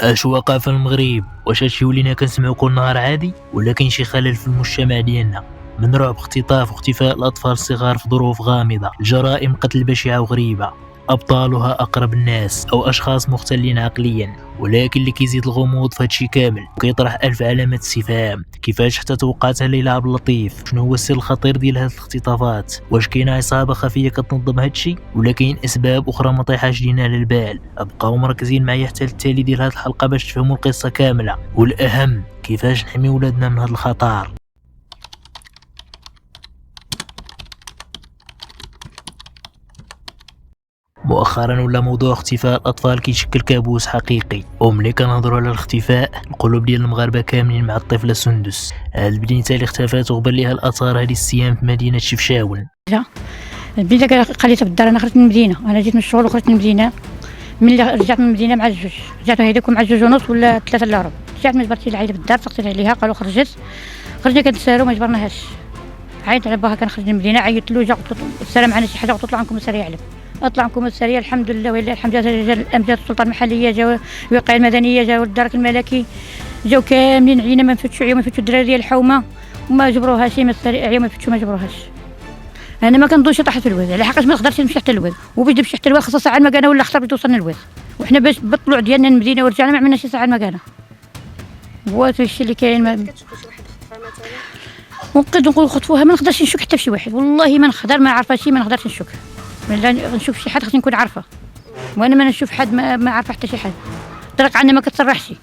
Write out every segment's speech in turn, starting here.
اش واقع في المغرب؟ واش هادشي ولينا كنسمعو كل نهار عادي ولا كاين شي خلل في المجتمع ديالنا؟ من رعب، اختطاف واختفاء الاطفال الصغار في ظروف غامضه، جرائم قتل بشعه وغريبه، ابطالها اقرب الناس او اشخاص مختلين عقليا. ولكن اللي كيزيد الغموض في هادشي كامل وكيطرح الف علامه استفهام: كيفاش حتى توقعتها ليلى عبد اللطيف؟ شنو هو السر الخطير ديال هاد الاختطافات؟ واش كاينه عصابه خفيه كتنظم هادشي ولا كاين اسباب اخرى ما طيحاش لينا على البال؟ ابقاو مركزين معايا حتى التالي ديال هاد الحلقه باش تفهموا القصه كامله، والاهم كيفاش نحمي ولادنا من هاد الخطر. مؤخرا ولا موضوع اختفاء الاطفال كيشكل كابوس حقيقي، وملي كنهضروا على الاختفاء القلوب ديال المغاربه كاملين مع الطفله سندس، هاد البنيته اللي اختفات وغبر ليها الاثار هذه السيام في مدينه شفشاون. لا البنيته خليتها في الدار. انا خرجت من المدينه، انا جيت من الشغل وخرجت من المدينه. ملي رجعت من المدينه مع الجوج، رجعت هذيكم مع الجوج ونص ولا 3 الا ربع. رجعت من جبرتي العيله في الدار، سقسيت عليها قالوا خرجنا كنتسالوا ما جبرناهاش. عيطت على باها كنخرج من المدينه، عيطت له جا قلت له السلام عليكم شي حاجه، قلت له عنكم السريه علم اطلع عنكم السريه. الحمد لله ولله الحمد لله، جا الامجاد السلطه المحليه، جاو الوقايه المدنيه، جاو الدرك الملكي، جاو كاملين عينا ما نفتشوا عيا ما نفتشوا الدراري ديال الحومه وما جبروهاش. ما السريه عيا ما نفتشوا ما جبروهاش. انا ما كنظنش طاحت في الواد، على حقاش ما نقدرش نمشي حتى الواد، وباش نمشي حتى الواد خاصها ساعه المكانه ولا اختار باش توصلنا الواد، وحنا باش بالطلوع ديالنا المدينه ورجعنا ما عملناش ساعه المكانه. هو الشيء اللي كاين. ما كتشوفوا شي واحد خطفها مثلا؟ ونقدر نقول خطفوها، ما نقدرش نشك حتى في شي واحد، والله ما نقدر، ما عارفه شي، ما نقدرش نشك. لا نشوف شي حد خصني نكون عارفه، وانا ما نشوف حد ما عارفه حتى شي حد. طرق عندنا ما كتصرحش.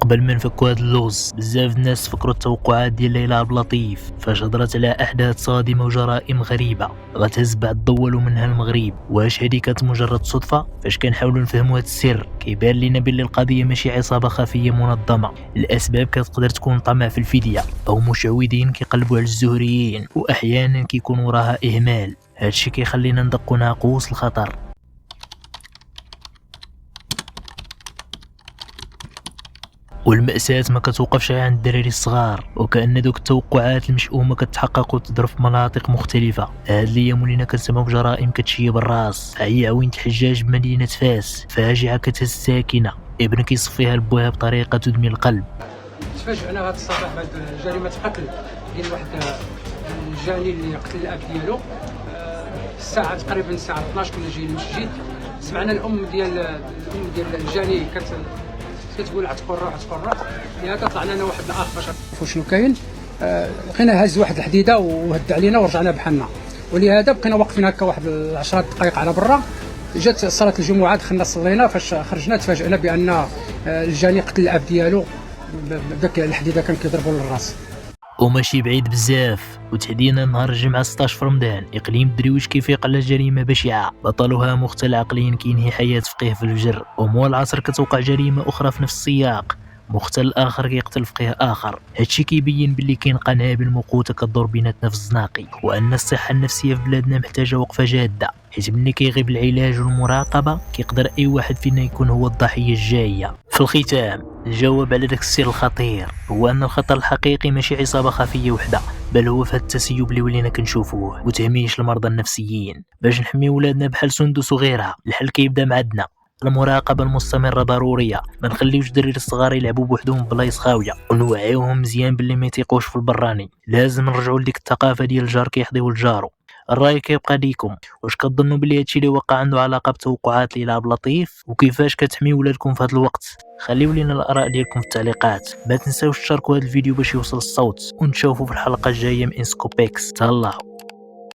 قبل ما نفكوا هاد اللغز، بزاف الناس فكروا التوقعات ديال ليلى عبد اللطيف فاش هضرت على احداث صادمه وجرائم غريبه غتهز بعض الدول ومنها المغرب. واش هذه كانت مجرد صدفه؟ فاش كنحاولوا نفهموا هاد السر كيبان لينا باللي القضيه ماشي عصابه خفيه منظمه. الاسباب كتقدر تكون طمع في الفديه او مشعوذين كيقلبوا على الزهريين، واحيانا كيكون وراها اهمال. هادشي كيخلينا ندقوا ناقوس الخطر. والمأساة ما كتوقفش عند الدراري الصغار، وكأن دوك التوقعات المشؤومة كتحقق وتضرب في مناطق مختلفة. هاد الايام ولينا كنسمعو بجرائم كتشيب الراس. هي عوينة الحجاج بمدينة فاس، فاجعة كتهز الساكنة، ابن كيصفيها لبوها بطريقة تدمي القلب. تفاجئنا هذا الصباح بعد جريمة قتل ديال واحد الجاني اللي قتل الاب ديالو. الساعة تقريبا الساعة 12 كنا جايين للمسجد، سمعنا الام ديال الجاني كتقول عتقوا الروح عتقوا الروح. لهذا طلعنا انا واحد الاخ باش نشوفوا شنو كاين. لقينا هز واحد الحديده وهد علينا ورجعنا بحالنا، ولهذا بقينا واقفين هكا واحد 10 دقائق على برا. جات صلاه الجمعه، دخلنا صلينا، فاش خرجنا تفاجئنا بان الجاني قتل الاب ديالو بداك الحديده كان كيضربوا للراس. وماشي بعيد بزاف، وتحديدا نهار الجمعة 16 في رمضان إقليم الدرويش كيفيق على جريمة بشعة بطلها مختل عقليا كينهي حياة فقيه في الفجر. وموال العصر كتوقع جريمة أخرى في نفس السياق، مختل آخر كيقتل فقيه آخر. هادشي كيبين باللي كاين قنابل موقوتة كدور بيناتنا في الزناقي، وأن الصحة النفسية في بلادنا محتاجة وقفة جادة، حيت ملي كيغيب العلاج والمراقبة كيقدر أي واحد فينا يكون هو الضحية الجاية. في الختام، الجواب على داك السر الخطير هو أن الخطر الحقيقي ماشي عصابة خفية وحدة، بل هو في هاد التسيب اللي ولينا كنشوفوه وتهميش المرضى النفسيين. باش نحمي ولادنا بحال سندس وغيرها، الحل كيبدا معدنا. المراقبة المستمرة ضرورية، ما نخليوش الدراري الصغار يلعبوا بوحدهم بلايص خاوية، ونوعيوهم مزيان باللي ما يثيقوش في البراني. لازم نرجعوا لديك الثقافة ديال الجار كيحظيو الجارو. الراي كيبقى ليكم، واش كتظنوا بلي هادشي اللي وقع عنده علاقة بتوقعات ليلى عبد اللطيف؟ وكيفاش كتحمي ولادكم في هذا الوقت؟ خليو لينا الآراء ديالكم في التعليقات. ما تنساوش تشاركوا هذا الفيديو باش يوصل الصوت، ونتشوفوا في الحلقة الجاية من انسكوبيكس. تهلاو.